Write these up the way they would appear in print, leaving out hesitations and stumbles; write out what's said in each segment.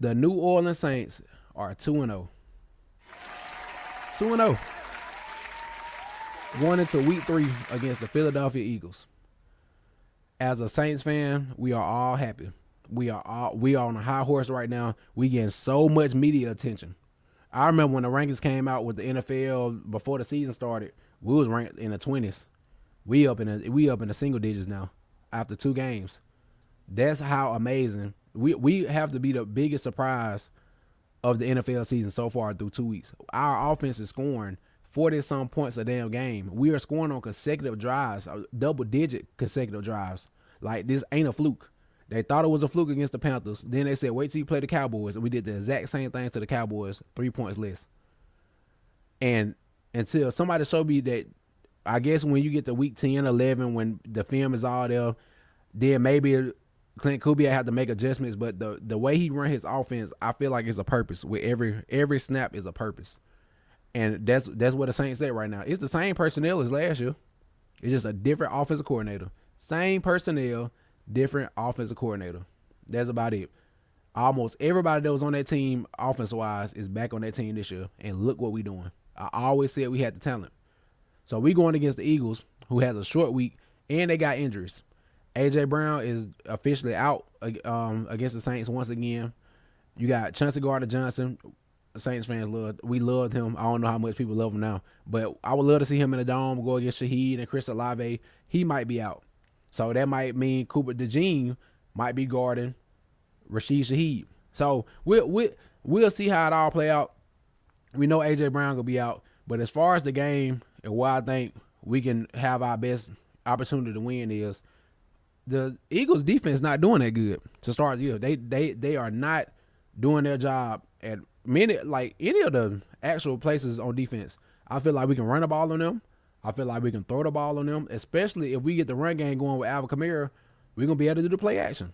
The New Orleans Saints are 2-0. 2-0. Going into week 3 against the Philadelphia Eagles. As a Saints fan, we are all happy. We are on a high horse right now. We getting so much media attention. I remember when the rankings came out with the NFL before the season started, we was ranked in the 20s. We up in the single digits now after 2 games. That's how amazing. We have to be the biggest surprise of the NFL season so far through 2 weeks. Our offense is scoring 40-some points a damn game. We are scoring on consecutive drives, double-digit consecutive drives. Like, this ain't a fluke. They thought it was a fluke against the Panthers. Then they said, wait till you play the Cowboys. And we did the exact same thing to the Cowboys, 3 points less. And until somebody showed me that, I guess when you get to week 10, 11, when the film is all there, then maybe Clint Kubiak had to make adjustments. But the way he run his offense, I feel like it's a purpose. With every snap is a purpose. And that's what the Saints say right now. It's the same personnel as last year. It's just a different offensive coordinator. Same personnel, different offensive coordinator. That's about it. Almost everybody that was on that team, offensive-wise, is back on that team this year. And look what we doing. I always said we had the talent. So we going against the Eagles, who has a short week, and they got injuries. A.J. Brown is officially out against the Saints once again. You got Chauncey Gardner-Johnson. Saints fans we loved him. I don't know how much people love him now, but I would love to see him in the dome go against Shaheed and Chris Olave. He might be out, so that might mean Cooper DeJean might be guarding Rashid Shaheed. So we'll see how it all play out. We know AJ Brown gonna be out, but as far as the game and where I think we can have our best opportunity to win is the Eagles defense not doing that good to start the year. They are not doing their job at any of the actual places on defense. I feel like we can run the ball on them. I feel like we can throw the ball on them, especially if we get the run game going with Alvin Kamara. We're going to be able to do the play action.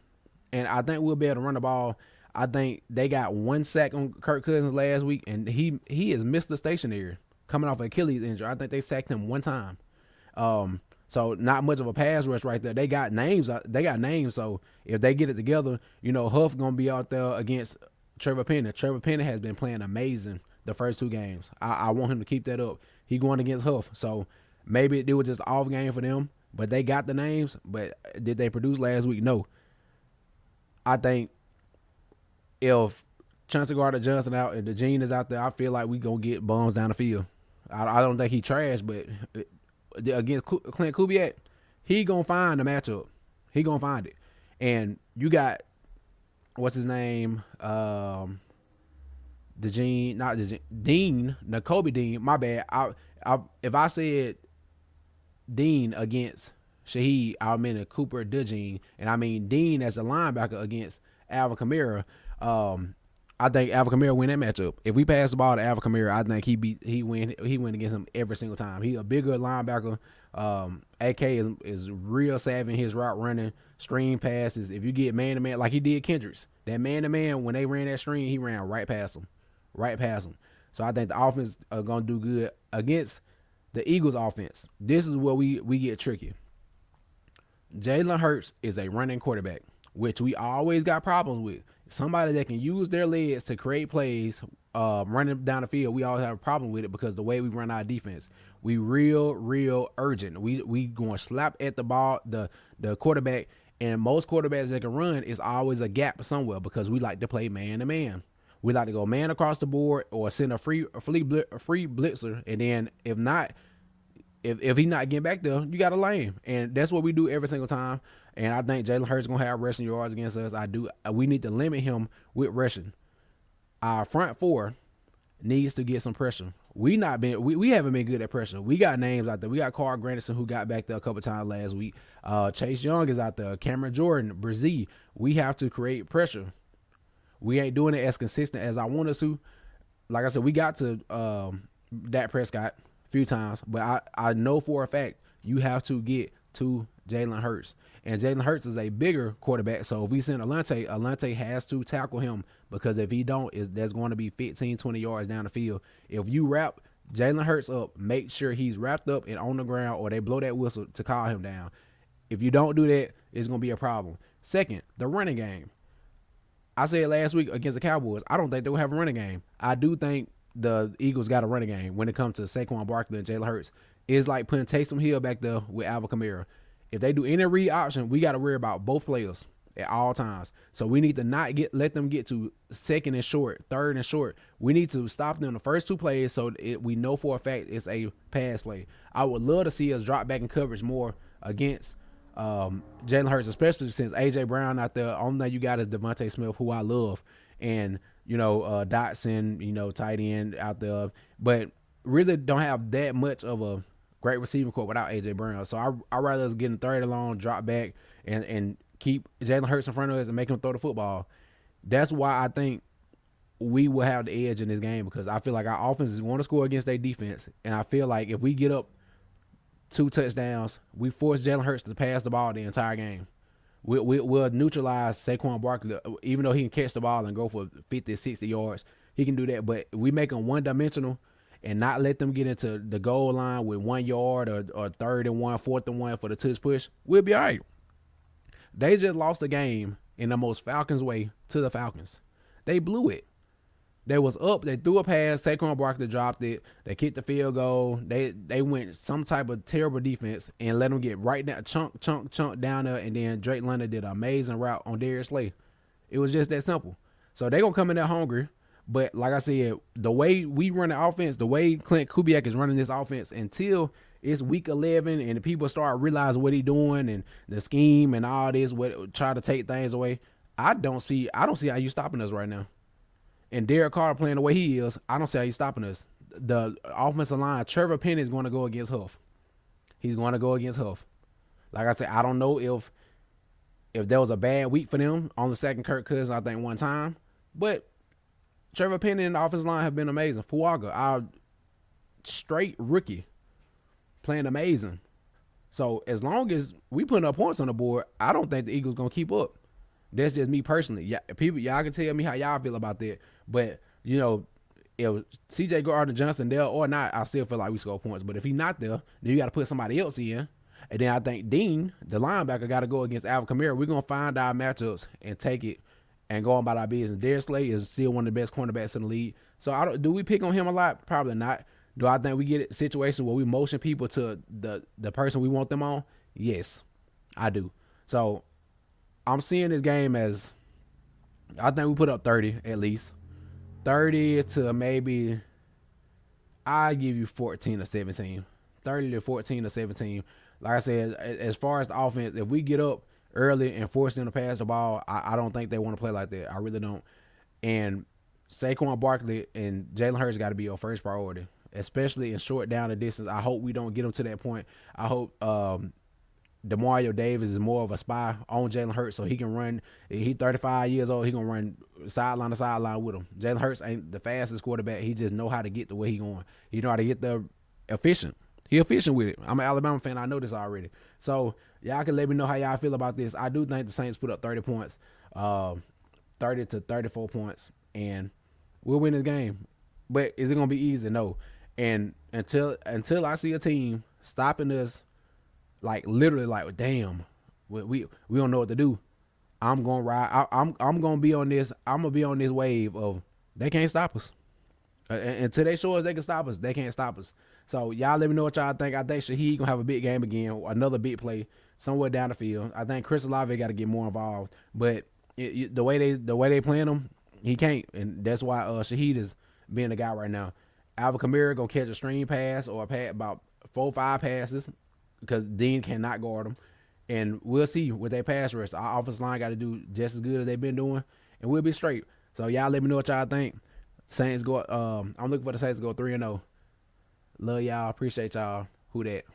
And I think we'll be able to run the ball. I think they got 1 sack on Kirk Cousins last week, and he is Mr. Stationary coming off an Achilles injury. I think they sacked him 1 time. So not much of a pass rush right there. They got names. So if they get it together, Huff going to be out there against Trevor Penny. Trevor Penny has been playing amazing the first 2 games. I want him to keep that up. He going against Huff. So maybe it was just off game for them, but they got the names. But did they produce last week? No. I think if Chauncey Gardner-Johnson out and DeJean is out there, I feel like we going to get bums down the field. I don't think he trash, but against Clint Kubiak, he going to find the matchup. He going to find it. And you got, what's his name? Dean, Nakobe Dean. My bad. If I said Dean against Shaheed, I mean Cooper DeJean, and I mean Dean as the linebacker against Alvin Kamara. I think Alvin Kamara win that matchup. If we pass the ball to Alvin Kamara, I think he win against him every single time. He's a bigger linebacker. AK is real savvy in his route running, screen passes. If you get man to man like he did Kendricks, that man to man when they ran that screen, he ran right past him. So I think the offense are gonna do good against the Eagles offense. This is where we get tricky. Jalen Hurts is a running quarterback, which we always got problems with. Somebody that can use their legs to create plays, running down the field. We always have a problem with it because the way we run our defense, we real urgent. We going to slap at the ball, the quarterback, and most quarterbacks that can run is always a gap somewhere because we like to play man to man. We like to go man across the board or send a free blitzer, and then if he's not getting back there, you got a lane, and that's what we do every single time. And I think Jalen Hurts gonna have rushing yards against us. We need to limit him with rushing. Our front 4 needs to get some pressure. We haven't been good at pressure. We got names out there. We got Carl Granderson who got back there a couple times last week. Chase Young is out there. Cameron Jordan, Brzee. We have to create pressure. We ain't doing it as consistent as I want us to. Like I said, we got to Dak Prescott a few times, but I know for a fact you have to get to Jalen Hurts. And Jalen Hurts is a bigger quarterback, so if we send Alante has to tackle him because if he don't, there's going to be 15, 20 yards down the field. If you wrap Jalen Hurts up, make sure he's wrapped up and on the ground or they blow that whistle to call him down. If you don't do that, it's going to be a problem. Second, the running game. I said last week against the Cowboys, I don't think they will have a running game. I do think the Eagles got a running game when it comes to Saquon Barkley and Jalen Hurts. It's like putting Taysom Hill back there with Alvin Kamara. If they do any read option, we got to worry about both players at all times. So we need to not let them get to second and short, third and short. We need to stop them the first two plays so we know for a fact it's a pass play. I would love to see us drop back in coverage more against Jalen Hurts, especially since A.J. Brown out there. Only thing you got is Devontae Smith, who I love, and Dotson, tight end out there, but really don't have that much of a great receiving corps without A.J. Brown. So I rather us get in third and long, drop back, and keep Jalen Hurts in front of us and make him throw the football. That's why I think we will have the edge in this game, because I feel like our offenses want to score against their defense, and I feel like if we get up 2 touchdowns, we force Jalen Hurts to pass the ball the entire game. We'll neutralize Saquon Barkley, even though he can catch the ball and go for 50, 60 yards. He can do that, but we make him one-dimensional and not let them get into the goal line with 1 yard or third and 1, fourth and 1 for the touch push. We'll be all right. They just lost the game in the most Falcons way to the Falcons. They blew it. They was up. They threw a pass. Saquon Barkley dropped it. They kicked the field goal. They went some type of terrible defense and let them get right down, chunk down there. And then Drake London did an amazing route on Darius Slay. It was just that simple. So they gonna come in there hungry. But like I said, the way we run the offense, the way Clint Kubiak is running this offense, until it's week 11 and the people start realizing what he's doing and the scheme and all this, try to take things away. I don't see how you stopping us right now. And Derek Carr playing the way he is, I don't see how he's stopping us. The offensive line, Trevor Penny is going to go against Huff. He's going to go against Huff. Like I said, I don't know if there was a bad week for them on the second Kirk Cousins, I think, one time. But Trevor Penny and the offensive line have been amazing. Fuaga, our straight rookie, playing amazing. So as long as we putting up points on the board, I don't think the Eagles going to keep up. That's just me personally. Yeah, people, y'all can tell me how y'all feel about that. But, if C.J. Gardner-Johnson there or not, I still feel like we score points. But if he's not there, then you got to put somebody else in. And then I think Dean, the linebacker, got to go against Alvin Kamara. We're going to find our matchups and take it and go on about our business. Darius Slay is still one of the best cornerbacks in the league. So do we pick on him a lot? Probably not. Do I think we get situations where we motion people to the person we want them on? Yes, I do. So I'm seeing this game as, I think we put up 30 at least. 30 to maybe, I give you 14 or 17. 30 to 14 or 17. Like I said, as far as the offense, if we get up early and force them to pass the ball, I don't think they want to play like that. I really don't. And Saquon Barkley and Jalen Hurts got to be your first priority, especially in short down the distance. I hope we don't get them to that point. I hope Demario Davis is more of a spy on Jalen Hurts, so he can run. He's 35 years old. He gonna run sideline to sideline with him. Jalen Hurts ain't the fastest quarterback. He just know how to get the way he going. He know how to get the efficient. He efficient with it. I'm an Alabama fan. I know this already. So y'all can let me know how y'all feel about this. I do think the Saints put up 30 points, 30 to 34 points, and we'll win this game. But is it gonna be easy? No. And until I see a team stopping us, like literally, like, damn, we don't know what to do, I'm gonna ride. I'm gonna be on this. I'm gonna be on this wave of they can't stop us. Until they show us they can stop us, they can't stop us. So y'all let me know what y'all think. I think Shaheed gonna have a big game again, another big play somewhere down the field. I think Chris Olave got to get more involved, but the way they playing him, he can't, and that's why Shaheed is being the guy right now. Alvin Kamara gonna catch a screen pass or a pass, about 4 or 5 passes, because Dean cannot guard them. And we'll see with their pass rush. Our offensive line got to do just as good as they've been doing, and we'll be straight. So y'all let me know what y'all think. Saints go. I'm looking for the Saints to go 3-0. Love y'all. Appreciate y'all. Who that?